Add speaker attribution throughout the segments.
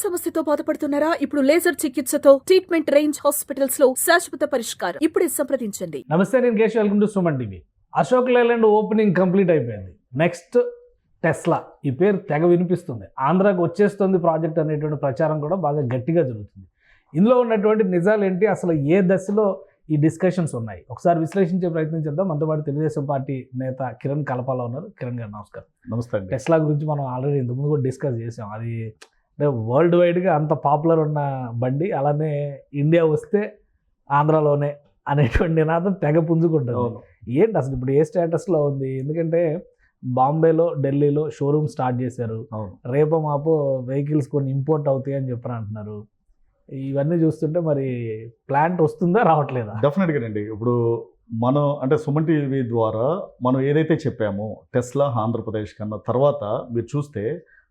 Speaker 1: సమస్యతో బాధపడుతున్నారా? ఇప్పుడు లేజర్ చికిత్సతో ట్రీట్మెంట్ రేంజ్ హాస్పిటల్స్ లో శాశ్వత పరిష్కారం. ఇప్పుడే సంప్రదించండి.
Speaker 2: నమస్తే, నేను Keshav. Welcome to Suman TV. Ashok Leyland opening complete అయిపోయింది. నెక్స్ట్ టెస్లా, ఈ పేరు తెగ వినిపిస్తుంది. ఆంధ్రాకి వచ్చేస్తుంది ప్రాజెక్ట్ అనేటువంటి ప్రచారం కూడా బాగా గట్టిగా జరుగుతుంది. ఇందులో ఉన్నటువంటి నిజాలు ఏంటి, అసలు ఏ దశలో ఈ డిస్కషన్స్ ఉన్నాయి, ఒకసారి విశ్లేషించే ప్రయత్నం చేద్దాం. మనతో పాటు తెలుగుదేశం పార్టీ నేత కిరణ్ కలపాల ఉన్నారు. కిరణ్ గారు నమస్కారం.
Speaker 3: నమస్తే.
Speaker 2: టెస్లా గురించి మనం ఆల్రెడీ ఇంతకుముందు కూడా డిస్కస్ చేసాం. అది అంటే వరల్డ్ వైడ్గా అంత పాపులర్ ఉన్న బండి, అలానే ఇండియా వస్తే ఆంధ్రాలోనే అనేటువంటి నినాదం తెగ పుంజుకుంటుంది. ఏంటి అసలు ఇప్పుడు ఏ స్టేటస్లో ఉంది? ఎందుకంటే బాంబేలో, ఢిల్లీలో షోరూమ్ స్టార్ట్ చేశారు. రేపో మాపో వెహికల్స్ కొన్ని ఇంపోర్ట్ అవుతాయి అని చెప్పని అంటున్నారు. ఇవన్నీ చూస్తుంటే మరి ప్లాంట్ వస్తుందా రావట్లేదా?
Speaker 3: డెఫినెట్గా అండి. ఇప్పుడు మనం అంటే సుమన్ టీవీ ద్వారా మనం ఏదైతే చెప్పామో టెస్లా ఆంధ్రప్రదేశ్ కన్నా తర్వాత మీరు చూస్తే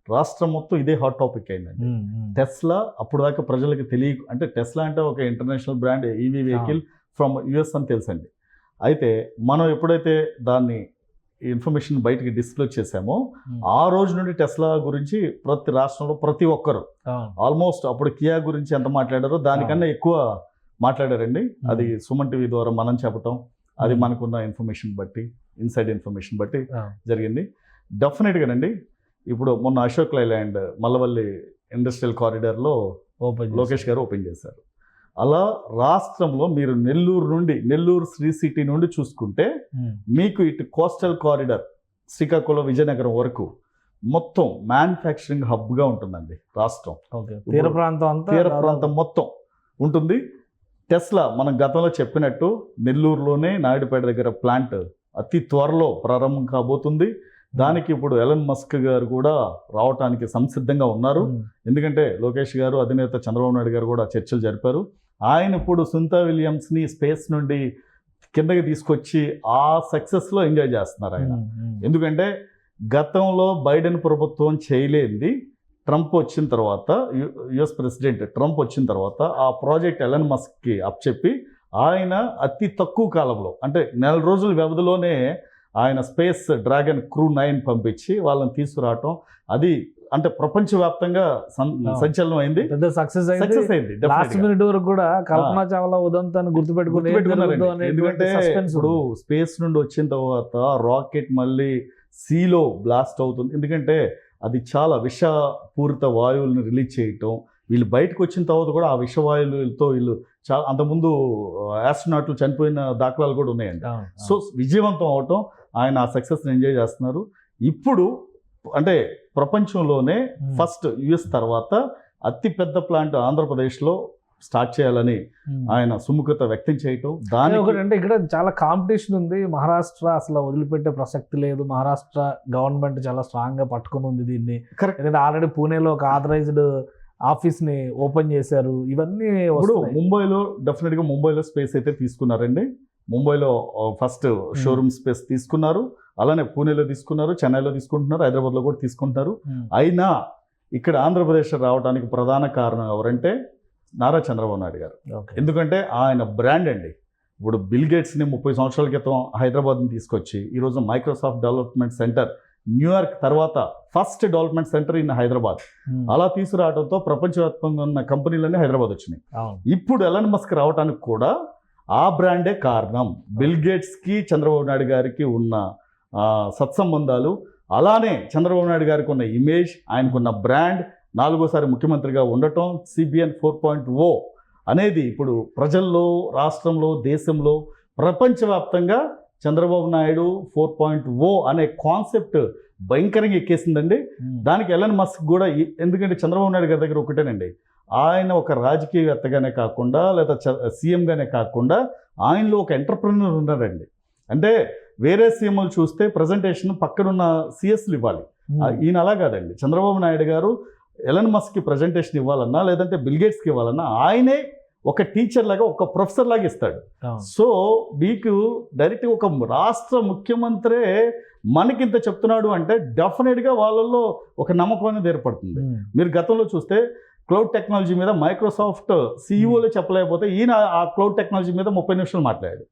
Speaker 3: రాష్ట్రం మొత్తం ఇదే హాట్ టాపిక్ అయిందండి. టెస్లా అప్పుడు దాకా ప్రజలకు అంటే టెస్లా అంటే ఒక international brand EV vehicle from US అని తెలుసండి. అయితే మనం ఎప్పుడైతే దాన్ని ఇన్ఫర్మేషన్ బయటికి డిస్క్లోజ్ చేశామో ఆ రోజు నుండి టెస్లా గురించి ప్రతి రాష్ట్రంలో ప్రతి ఒక్కరు ఆల్మోస్ట్ అప్పుడు కియా గురించి ఎంత మాట్లాడారో దానికన్నా ఎక్కువ మాట్లాడారండి. అది సుమన్ టీవీ ద్వారా మనం చెప్పటం, అది మనకున్న ఇన్ఫర్మేషన్ బట్టి, ఇన్సైడ్ ఇన్ఫర్మేషన్ బట్టి జరిగింది. డెఫినెట్గానండి. ఇప్పుడు మొన్న అశోక్ లేలాండ్ మల్లవల్లి ఇండస్ట్రియల్ కారిడార్లో లోకేష్ గారు ఓపెన్ చేశారు. అలా రాష్ట్రంలో మీరు నెల్లూరు శ్రీ సిటీ నుండి చూసుకుంటే మీకు ఇటు కోస్టల్ కారిడార్ శ్రీకాకుళం విజయనగరం వరకు మొత్తం మ్యానుఫ్యాక్చరింగ్ హబ్గా ఉంటుందండి రాష్ట్రం.
Speaker 2: తీర ప్రాంతం
Speaker 3: మొత్తం ఉంటుంది. టెస్లా మనం గతంలో చెప్పినట్టు నెల్లూరులోనే నాయుడుపేట దగ్గర ప్లాంట్ అతి త్వరలో ప్రారంభం కాబోతుంది. దానికి ఇప్పుడు ఎలన్ మస్క్ గారు కూడా రావటానికి సంసిద్ధంగా ఉన్నారు. ఎందుకంటే లోకేష్ గారు, అధినేత చంద్రబాబు నాయుడు గారు కూడా చర్చలు జరిపారు. ఆయన ఇప్పుడు సునీతా విలియమ్స్ని స్పేస్ నుండి కిందకి తీసుకొచ్చి ఆ సక్సెస్లో ఎంజాయ్ చేస్తున్నారు ఆయన. ఎందుకంటే గతంలో బైడెన్ ప్రభుత్వం చేయలేంది ట్రంప్ వచ్చిన తర్వాత, యుఎస్ ప్రెసిడెంట్ ట్రంప్ వచ్చిన తర్వాత ఆ ప్రాజెక్ట్ ఎలన్ మస్క్కి అప్పచెప్పి ఆయన అతి తక్కువ కాలంలో అంటే 4 రోజుల వ్యవధిలోనే ఆయన స్పేస్ డ్రాగన్ క్రూ 9 పంపించి వాళ్ళని తీసుకురావటం, అది అంటే ప్రపంచవ్యాప్తంగా సంచలనం అయింది.
Speaker 2: పెద్ద సక్సెస్ అయింది. లాస్ట్ మినిట్ వరకు కూడా కల్పనా చావ్లా ఉదంతాన్ని గుర్తుపెట్టుకున్నారు.
Speaker 3: ఎందుకంటే ఇప్పుడు స్పేస్ నుండి వచ్చిన తర్వాత రాకెట్ మళ్ళీ సీలో బ్లాస్ట్ అవుతుంది. ఎందుకంటే అది చాలా విషపూరిత వాయువులను రిలీజ్ చేయటం, వీళ్ళు బయటకు వచ్చిన తర్వాత కూడా ఆ విషవాయువులతో వీళ్ళు చాలా అంతకుముందు ఆస్ట్రోనాట్లు చనిపోయిన దాఖలాలు కూడా ఉన్నాయండి. సో విజయవంతం అవటం, ఆయన ఆ సక్సెస్ని ఎంజాయ్ చేస్తున్నారు. ఇప్పుడు అంటే ప్రపంచంలోనే ఫస్ట్ యుఎస్ తర్వాత అతి పెద్ద ప్లాంట్ ఆంధ్రప్రదేశ్లో స్టార్ట్ చేయాలని ఆయన సుముఖత వ్యక్తం చేయటం.
Speaker 2: దాని ఒకటంటే ఇక్కడ చాలా కాంపిటీషన్ ఉంది. మహారాష్ట్ర అసలు వదిలిపెట్టే ప్రసక్తి లేదు. మహారాష్ట్ర గవర్నమెంట్ చాలా స్ట్రాంగ్గా పట్టుకుని ఉంది దీన్ని. ఎందుకంటే ఆల్రెడీ పూణేలో ఒక ఆథరైజ్డ్ ఆఫీస్ని ఓపెన్ చేశారు. ఇవన్నీ
Speaker 3: ఇప్పుడు ముంబైలో డెఫినెట్గా ముంబైలో స్పేస్ అయితే తీసుకున్నారండి. ముంబైలో ఫస్ట్ షోరూమ్ స్పేస్ తీసుకున్నారు, అలానే పూణేలో తీసుకున్నారు, చెన్నైలో తీసుకుంటున్నారు, హైదరాబాద్లో కూడా తీసుకుంటున్నారు. అయినా ఇక్కడ ఆంధ్రప్రదేశ్ రావడానికి ప్రధాన కారణం ఎవరంటే నారా చంద్రబాబు నాయుడు గారు. ఎందుకంటే ఆయన బ్రాండ్ అండి. ఇప్పుడు బిల్ గేట్స్ని 30 సంవత్సరాల క్రితం హైదరాబాద్ని తీసుకొచ్చి ఈరోజు మైక్రోసాఫ్ట్ డెవలప్మెంట్ సెంటర్ న్యూయార్క్ తర్వాత first development centre in Hyderabad అలా తీసుకురావడంతో ప్రపంచవ్యాప్తంగా ఉన్న కంపెనీలన్నీ హైదరాబాద్ వచ్చినాయి. ఇప్పుడు ఎలన్ మస్క్ రావడానికి కూడా ఆ బ్రాండే కారణం. బిల్ గేట్స్కి చంద్రబాబు నాయుడు గారికి ఉన్న సత్సంబంధాలు, అలానే చంద్రబాబు నాయుడు గారికి ఉన్న ఇమేజ్, ఆయనకున్న బ్రాండ్, 4వ ముఖ్యమంత్రిగా ఉండటం, CBN 4.0 అనేది ఇప్పుడు ప్రజల్లో, రాష్ట్రంలో, దేశంలో, ప్రపంచవ్యాప్తంగా చంద్రబాబు నాయుడు 4.0 అనే కాన్సెప్ట్ భయంకరంగా ఎక్కేసిందండి. దానికి ఎలన్ మస్క్ కూడా, ఎందుకంటే చంద్రబాబు నాయుడు గారి దగ్గర ఒకటేనండి, ఆయన ఒక రాజకీయవేత్తగానే కాకుండా లేదా సీఎంగానే కాకుండా ఆయనలో ఒక ఎంటర్ప్రెన్యూర్ ఉన్నారండి. అంటే వేరే సీఎంలు చూస్తే ప్రజెంటేషన్ పక్కనున్న సిఎస్లు ఇవ్వాలి, ఈయన అలా కాదండి. చంద్రబాబు నాయుడు గారు ఎలన్ మస్క్కి ప్రజెంటేషన్ ఇవ్వాలన్నా లేదంటే బిల్ గేట్స్కి ఇవ్వాలన్నా ఆయనే ఒక టీచర్ లాగా, ఒక ప్రొఫెసర్ లాగా ఇస్తాడు. సో మీకు డైరెక్ట్గా ఒక రాష్ట్ర ముఖ్యమంత్రే మనకింత చెప్తున్నాడు అంటే డెఫినెట్గా వాళ్ళల్లో ఒక నమ్మకం అనేది ఏర్పడుతుంది. మీరు గతంలో చూస్తే క్లౌడ్ టెక్నాలజీ మీద మైక్రోసాఫ్ట్ సీఈఓలే చెప్పలేకపోతే ఈయన ఆ క్లౌడ్ టెక్నాలజీ మీద 30 నిమిషాలు మాట్లాడాడు.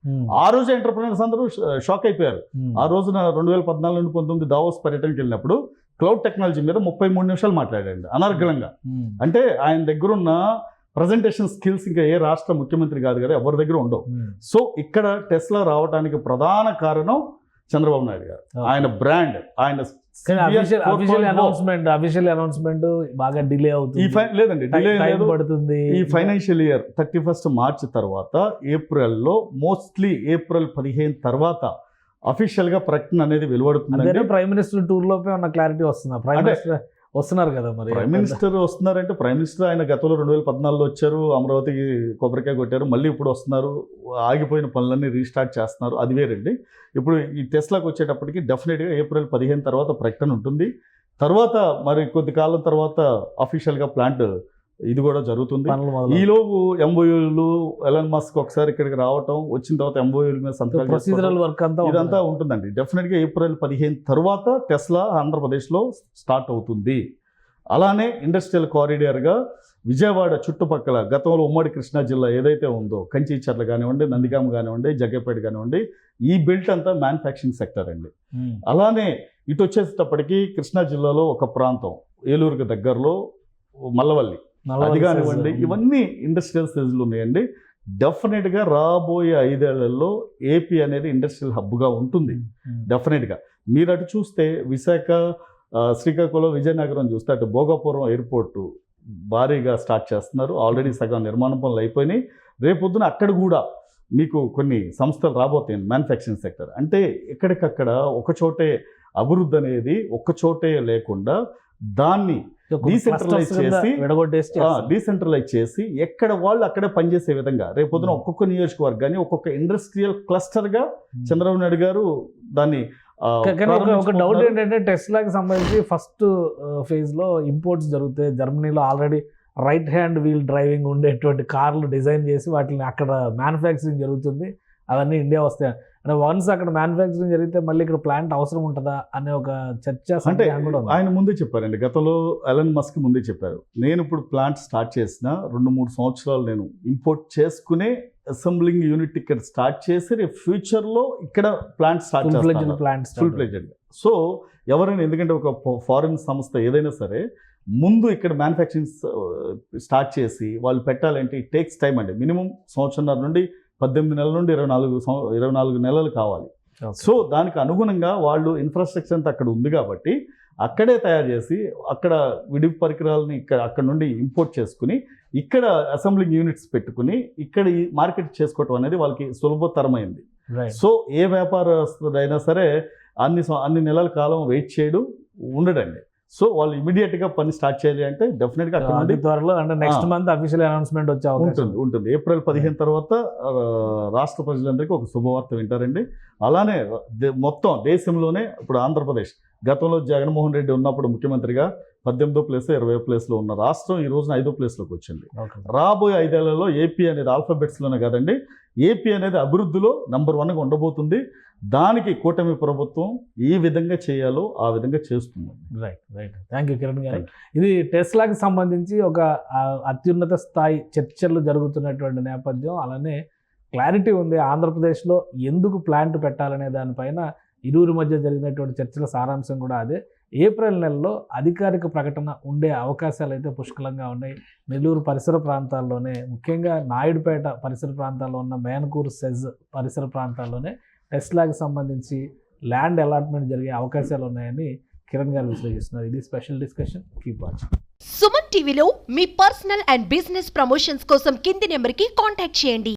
Speaker 3: ఆ రోజు ఎంటర్ప్రెనర్స్ అందరూ షాక్ అయిపోయారు. ఆ రోజున 2014 నుండి 19 దావోస్ పర్యటనకి వెళ్ళినప్పుడు క్లౌడ్ టెక్నాలజీ మీద 33 నిమిషాలు మాట్లాడాడు అనర్గళంగా. అంటే ఆయన దగ్గర ఉన్న ప్రజెంటేషన్ స్కిల్స్ ఇంకా ఏ రాష్ట్ర ముఖ్యమంత్రి కాదు కదా, ఎవరి దగ్గర ఉండవు. సో ఇక్కడ టెస్లా రావడానికి ప్రధాన కారణం చంద్రబాబు నాయుడు గారు, ఆయన బ్రాండ్, ఆయన
Speaker 2: అఫీషియల్ అనౌన్స్మెంట్ బాగా డిలే అవుతుంది.
Speaker 3: లేదండి, డిలే లేదు,
Speaker 2: పడుతుంది.
Speaker 3: ఈ ఫైనాన్షియల్ ఇయర్ 31 మార్చి తర్వాత ఏప్రిల్లో, మోస్ట్లీ ఏప్రిల్ 15 తర్వాత అఫీషియల్ గా ప్రకటన అనేది వెలువడుతుంది.
Speaker 2: ప్రైమ్ మినిస్టర్ టూర్ లోపే ఉన్న క్లారిటీ వస్తుంది. ప్రైమ్ మినిస్టర్ వస్తున్నారు కదా, మరి
Speaker 3: ప్రైమ్ మినిస్టర్ వస్తున్నారంటే ప్రైమ్ మినిస్టర్ ఆయన గతంలో 2014లో వచ్చారు, అమరావతికి కొబ్బరికాయ కొట్టారు, మళ్ళీ ఇప్పుడు వస్తున్నారు, ఆగిపోయిన పనులన్నీ రీస్టార్ట్ చేస్తున్నారు, అది వేరండి. ఇప్పుడు ఈ టెస్లాకి వచ్చేటప్పటికి డెఫినెట్గా ఏప్రిల్ 15 తర్వాత ప్రకటన ఉంటుంది. తర్వాత మరి కొద్ది కాలం తర్వాత అఫీషియల్గా ప్లాంట్ ఇది కూడా జరుగుతుంది. ఈలోపు ఎంఓయూలు, ఎలాన్ మస్క్ ఒకసారి ఇక్కడికి రావటం, వచ్చిన తర్వాత ఎంఓయూల మీద
Speaker 2: ప్రొసీజరల్ వర్క్ అంతా
Speaker 3: ఇదంతా ఉంటుందండి. డెఫినెట్గా ఏప్రిల్ 15 తర్వాత టెస్లా ఆంధ్రప్రదేశ్లో స్టార్ట్ అవుతుంది. అలానే ఇండస్ట్రియల్ కారిడార్గా విజయవాడ చుట్టుపక్కల గతంలో ఉమ్మడి కృష్ణా జిల్లా ఏదైతే ఉందో, కంచిచర్ల కానివ్వండి, నందిగామ కానివ్వండి, జగ్గపేట కానివ్వండి, ఈ బెల్ట్ అంతా మ్యానుఫ్యాక్చరింగ్ సెక్టర్ అండి. అలానే ఇటు వచ్చేసేటప్పటికి కృష్ణా జిల్లాలో ఒక ప్రాంతం ఏలూరుకి దగ్గరలో మల్లవల్లి, అది కానివ్వండి, ఇవన్నీ ఇండస్ట్రియల్ స్టేజ్లు ఉన్నాయండి. డెఫినెట్గా రాబోయే 5 ఏళ్లలో ఏపీ అనేది ఇండస్ట్రియల్ హబ్గా ఉంటుంది. డెఫినెట్గా మీరు అటు చూస్తే విశాఖ, శ్రీకాకుళం, విజయనగరం చూస్తే అటు భోగాపురం ఎయిర్పోర్టు భారీగా స్టార్ట్ చేస్తున్నారు. ఆల్రెడీ సగం నిర్మాణ పనులు అయిపోయినాయి. రేపొద్దున అక్కడ కూడా మీకు కొన్ని సంస్థలు రాబోతాయి మ్యానుఫ్యాక్చరింగ్ సెక్టర్. అంటే ఎక్కడికక్కడ ఒకచోటే అభివృద్ధి అనేది ఒక్కచోటే లేకుండా దాన్ని డీసెంట్రలైజ్ చేసి ఎక్కడ వాళ్ళు అక్కడే పనిచేసే విధంగా రేపొద్దున ఒక్కొక్క నియోజకవర్గాన్ని ఒక్కొక్క ఇండస్ట్రియల్ క్లస్టర్గా చంద్రబాబు నాయుడు గారు దాన్ని.
Speaker 2: ఒక డౌట్ ఏంటంటే టెస్లాకి సంబంధించి ఫస్ట్ ఫేజ్ లో ఇంపోర్ట్స్ జరుగుతాయి. జర్మనీలో already right hand wheel driving ఉండేటువంటి కార్లు డిజైన్ చేసి వాటిని అక్కడ మ్యానుఫ్యాక్చరింగ్ జరుగుతుంది. అవన్నీ ఇండియా వస్తాయి అంటే వన్స్ అక్కడ మ్యానుఫ్యాక్చరింగ్ జరిగితే మళ్ళీ ఇక్కడ ప్లాంట్ అవసరం ఉంటుందా అనే ఒక చర్చ
Speaker 3: అంటే ఆయన ముందే చెప్పారండి. గతంలో ఎలన్ మస్క్ ముందే చెప్పారు, నేను ఇప్పుడు ప్లాంట్ స్టార్ట్ చేసిన 2-3 సంవత్సరాలు నేను ఇంపోర్ట్ చేసుకునే అసెంబ్లింగ్ యూనిట్ ఇక్కడ స్టార్ట్ చేసి రేపు ఫ్యూచర్లో ఇక్కడ plant start full fledged. So ఎవరైనా, ఎందుకంటే ఒక ఫారిన్ సంస్థ ఏదైనా సరే ముందు ఇక్కడ మ్యానుఫ్యాక్చరింగ్ స్టార్ట్ చేసి వాళ్ళు పెట్టాలంటే ఇట్ టేక్స్ టైం అండి. మినిమం 1.5 సంవత్సరం నుండి 18 నెలల నుండి 24 నెలలు కావాలి. సో దానికి అనుగుణంగా వాళ్ళు ఇన్ఫ్రాస్ట్రక్చర్ అంతా అక్కడ ఉంది కాబట్టి అక్కడే తయారు చేసి అక్కడ విడి పరికరాలని అక్కడ నుండి ఇంపోర్ట్ చేసుకుని ఇక్కడ అసెంబ్లింగ్ యూనిట్స్ పెట్టుకుని ఇక్కడ ఈ మార్కెట్ చేసుకోవటం అనేది వాళ్ళకి సులభతరమైంది. సో ఏ వ్యాపారస్తుడైనా సరే అన్ని నెలల కాలం వెయిట్ చేయడం ఉండడండి. సో వాళ్ళు ఇమీడియట్గా పని స్టార్ట్ చేయాలి అంటే డెఫినెట్గా అక్కడ నుండి
Speaker 2: త్వరలో అంటే నెక్స్ట్ మంత్ అఫీషియల్ అనౌన్స్మెంట్ వచ్చే
Speaker 3: ఉంటుంది. ఏప్రిల్ 15 తర్వాత రాష్ట్ర ప్రజలందరికీ ఒక శుభవార్త వింటారండి. అలానే మొత్తం దేశంలోనే ఇప్పుడు ఆంధ్రప్రదేశ్ గతంలో జగన్మోహన్ రెడ్డి ఉన్నప్పుడు ముఖ్యమంత్రిగా 18వ ప్లేస్ 20వ ప్లేస్లో ఉన్న రాష్ట్రం ఈ రోజున 5వ ప్లేస్లోకి వచ్చింది. రాబోయే 5 ఏళ్లలో ఏపీ అనేది ఆల్ఫాబెట్స్లోనే కాదండి, ఏపీ అనేది అభివృద్ధిలో నెంబర్ 1గా ఉండబోతుంది. దానికి కూటమి ప్రభుత్వం ఏ విధంగా చేయాలో ఆ విధంగా చేస్తుంది.
Speaker 2: రైట్ థ్యాంక్ యూ కిరణ్ గారు. ఇది టెస్లాకి సంబంధించి ఒక అత్యున్నత స్థాయి చర్చలు జరుగుతున్నటువంటి నేపథ్యం. అలానే క్లారిటీ ఉంది ఆంధ్రప్రదేశ్లో ఎందుకు ప్లాంట్ పెట్టాలనే దానిపైన ఇరువురి మధ్య జరిగినటువంటి చర్చల సారాంశం కూడా అదే. ఏప్రిల్ నెలలో అధికారిక ప్రకటన ఉండే అవకాశాలు అయితే పుష్కలంగా ఉన్నాయి. నెల్లూరు పరిసర ప్రాంతాల్లోనే, ముఖ్యంగా నాయుడుపేట పరిసర ప్రాంతాల్లో ఉన్న మేనకూరు సెజ్ పరిసర ప్రాంతాల్లోనే టెస్లాకి సంబంధించి ల్యాండ్ అలాట్మెంట్ జరిగే అవకాశాలు ఉన్నాయని కిరణ్ గారు విశ్లేషిస్తున్నారు. ఇది special discussion. Keep watching.
Speaker 4: Suman టీవీలో మీ పర్సనల్ అండ్ బిజినెస్ ప్రమోషన్స్ కోసం కింది నెంబర్కి కాంటాక్ట్ చేయండి.